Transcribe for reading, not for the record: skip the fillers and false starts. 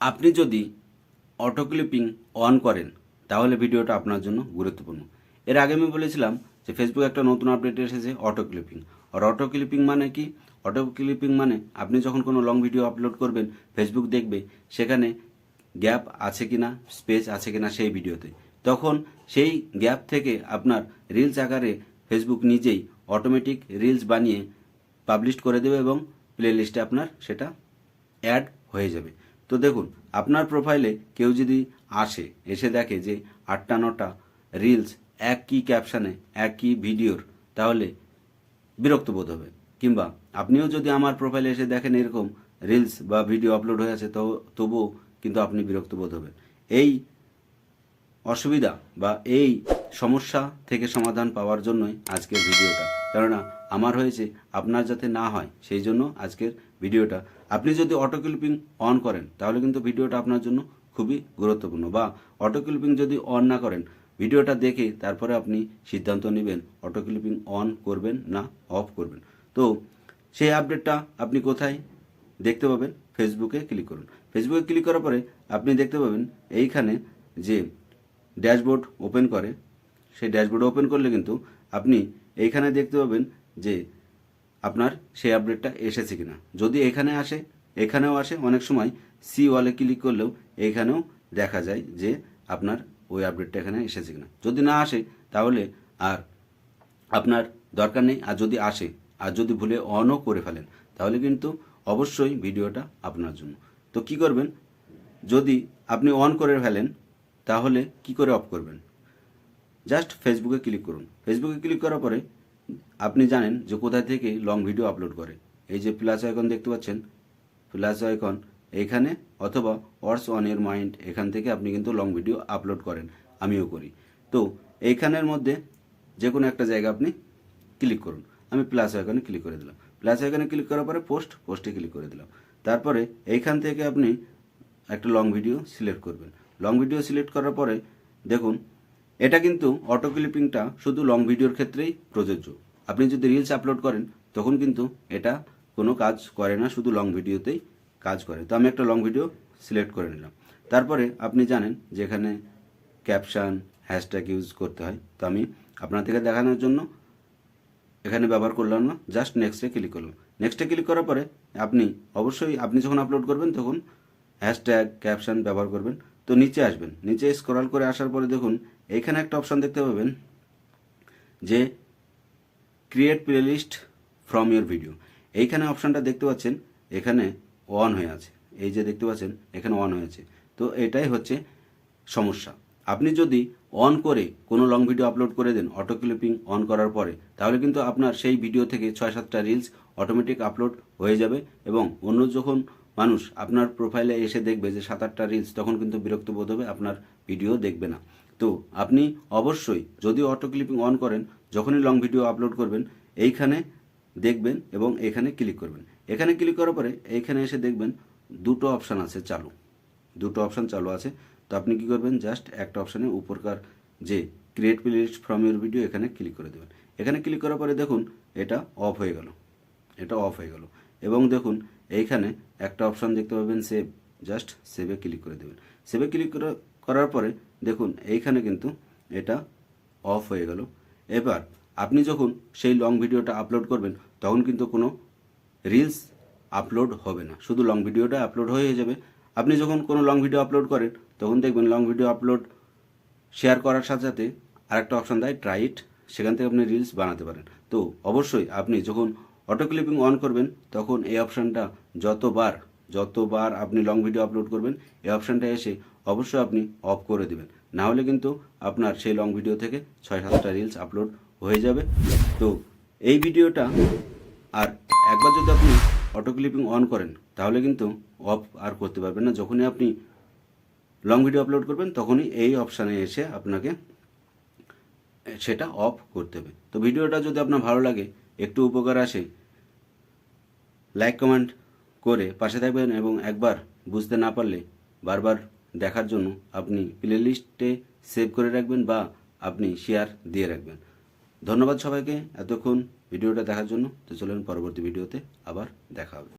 আপনি যদি auto clipping on করেন তাহলে ভিডিওটা আপনার জন্য গুরুত্বপূর্ণ। এর আগে আমি বলেছিলাম যে ফেসবুক একটা নতুন আপডেট এসেছে অটো ক্লিপিং। আর অটো ক্লিপিং মানে কি? অটো ক্লিপিং মানে আপনি যখন কোনো লং ভিডিও আপলোড করবেন ফেসবুক দেখবে সেখানে গ্যাপ আছে কিনা, স্পেস আছে কিনা সেই ভিডিওতে। তখন সেই গ্যাপ থেকে আপনার রিলস আকারে ফেসবুক নিজেই অটোমেটিক রিলস বানিয়ে পাবলিশ করে দেবে এবং প্লে লিস্টে আপনার সেটা অ্যাড হয়ে যাবে। তো দেখুন, আপনার প্রোফাইলে কেউ যদি এসে দেখে যে 8টা 9টা রিলস একই ক্যাপশানে একই ভিডিওর, তাহলে বিরক্ত বোধ হবে। কিংবা আপনিও যদি আমার প্রোফাইলে এসে দেখেন এরকম রিলস বা ভিডিও আপলোড হয়ে আছে, তো তবুও কিন্তু আপনি বিরক্ত বোধ হবে। এই অসুবিধা বা এই সমস্যা থেকে সমাধান পাওয়ার জন্যই আজকের ভিডিওটা। কেননা আমার হয়েছে, আপনার যাতে না হয় সেই জন্য আজকের ভিডিওটা। আপনি যদি অটো ক্লিপিং অন করেন তাহলে কিন্তু ভিডিওটা আপনার জন্য খুবই গুরুত্বপূর্ণ। বা অটো ক্লিপিং যদি অন না করেন, ভিডিওটা দেখে তারপরে আপনি সিদ্ধান্ত নেবেন অটো ক্লিপিং অন করবেন না অফ করবেন। তো সেই আপডেটটা আপনি কোথায় দেখতে পাবেন? ফেসবুকে ক্লিক করুন। ফেসবুকে ক্লিক করার পরে আপনি দেখতে পাবেন এইখানে যে ড্যাশবোর্ড ওপেন করে, সেই ড্যাশবোর্ড ওপেন করলে কিন্তু আপনি এইখানে দেখতে পাবেন যে আপনার সেই আপডেটটা এসেছে কিনা। যদি এখানে আসে, এখানেও আসে, অনেক সময় সি ওয়ালে ক্লিক করলেও এইখানেও দেখা যায় যে আপনার ওই আপডেটটা এখানে এসেছে কিনা। যদি না আসে তাহলে আর আপনার দরকার নেই। আর যদি আসে, আর যদি ভুলে অনও করে ফেলেন, তাহলে কিন্তু অবশ্যই ভিডিওটা আপনার জন্য। তো কি করবেন? যদি আপনি অন করে ফেলেন তাহলে কি করে অফ করবেন? জাস্ট ফেসবুকে ক্লিক করুন। ফেসবুকে ক্লিক করার পরে আপনি জানেন যে কোথায় থেকে লং ভিডিও আপলোড করে। এই যে প্লাস আইকন দেখতে পাচ্ছেন, প্লাস আইকন এইখানে, অথবা ওয়াটস অন ইয়োর মাইন্ড, এখান থেকে আপনি কিন্তু লং ভিডিও আপলোড করেন, আমিও করি। তো এইখানের মধ্যে যে কোনো একটা জায়গা আপনি ক্লিক করুন। আমি প্লাস আইকনে ক্লিক করে দিলাম। প্লাস আইকনে ক্লিক করার পরে পোস্টে ক্লিক করে দিলাম। তারপরে এইখান থেকে আপনি একটা লং ভিডিও সিলেক্ট করবেন। লং ভিডিও সিলেক্ট করার পরে দেখুন, এটা কিন্তু অটো ক্লিপিংটা শুধু লং ভিডিওর ক্ষেত্রেই প্রযোজ্য। আপনি যদি রিলস আপলোড করেন তখন কিন্তু এটা কোনো কাজ করে না, শুধু লং ভিডিওতেই কাজ করে। তো আমি একটা লং ভিডিও সিলেক্ট করে নিলাম। তারপরে আপনি জানেন যে এখানে ক্যাপশন, হ্যাশট্যাগ ইউজ করতে হয়। তো আমি আপনাদেরকে দেখানোর জন্য এখানে ব্যবহার করলাম না, জাস্ট নেক্সটে ক্লিক করলাম। নেক্সটে ক্লিক করার পরে আপনি অবশ্যই আপনি যখন আপলোড করবেন তখন হ্যাশট্যাগ, ক্যাপশন ব্যবহার করবেন। তো নিচে আসবেন, নিচে স্ক্রল করে আসার পরে দেখুন এইখানে একটা অপশান দেখতে পাবেন যে create playlist from your video. এইখানে অপশানটা দেখতে পাচ্ছেন, এখানে অন হয়ে আছে। এই যে দেখতে পাচ্ছেন এখানে অন হয়েছে। তো এটাই হচ্ছে সমস্যা। আপনি যদি অন করে কোনো লং ভিডিও আপলোড করে দেন অটো ক্লিপিং অন করার পরে, তাহলে কিন্তু আপনার সেই ভিডিও থেকে 6-7টা রিলস অটোমেটিক আপলোড হয়ে যাবে এবং অন্য যখন মানুষ আপনার প্রোফাইলে এসে দেখবে যে 7-8টা রিলস, তখন কিন্তু বিরক্ত বোধ হবে, আপনার ভিডিও দেখবে না। তো আপনি অবশ্যই যদি অটো ক্লিপিং অন করেন, যখনই লং ভিডিও আপলোড করবেন এইখানে দেখবেন এবং এখানে ক্লিক করবেন। এখানে ক্লিক করার পরে এইখানে এসে দেখবেন দুটো অপশান আছে চালু, দুটো অপশান চালু আছে। তো আপনি কি করবেন? জাস্ট একটা অপশানে উপরকার যে create playlist from your video, এখানে ক্লিক করে দেবেন। এখানে ক্লিক করার পরে দেখুন এটা অফ হয়ে গেল, এটা অফ হয়ে গেল। এবং দেখুন এইখানে একটা অপশান দেখতে পাবেন সেভ, জাস্ট সেভে ক্লিক করে দেবেন। সেভে ক্লিক করার পরে দেখুন এইখানে কিন্তু এটা অফ হয়ে গেল। এবার আপনি যখন সেই লং ভিডিওটা আপলোড করবেন তখন কিন্তু কোনো রিলস আপলোড হবে না, শুধু লং ভিডিওটা আপলোড হয়ে যাবে। আপনি যখন কোনো লং ভিডিও আপলোড করেন তখন দেখবেন লং ভিডিও আপলোড শেয়ার করার সাথে সাথে আরেকটা অপশান দেয় ট্রাই ইট, সেখান থেকে আপনি রিলস বানাতে পারেন। তো অবশ্যই আপনি যখন অটো ক্লিপিং অন করবেন তখন এই অপশানটা যতবার আপনি লং ভিডিও আপলোড করবেন এই অপশানটা এসে অবশ্যই আপনি অফ করে দেবেন। না হলে কিন্তু আপনার সেই লং ভিডিও থেকে 6-7টা রিলস আপলোড হয়ে যাবে। তো এই ভিডিওটা আর একবার যদি আপনি অটো ক্লিপিং অন করেন তাহলে কিন্তু অফ আর করতে পারবেন না। যখনই আপনি লং ভিডিও আপলোড করবেন তখনই এই অপশানে এসে আপনাকে সেটা অফ করতে হবে। তো ভিডিওটা যদি আপনার ভালো লাগে, একটু উপকার আসে, লাইক কমেন্ট করে পাশে থাকবেন এবং একবার বুঝতে না পারলে বারবার দেখার জন্য আপনি প্লে লিস্টে সেভ করে রাখবেন বা আপনি শেয়ার দিয়ে রাখবেন। ধন্যবাদ সবাইকে এতক্ষণ ভিডিওটা দেখার জন্য। তো চলুন পরবর্তী ভিডিওতে আবার দেখা হবে।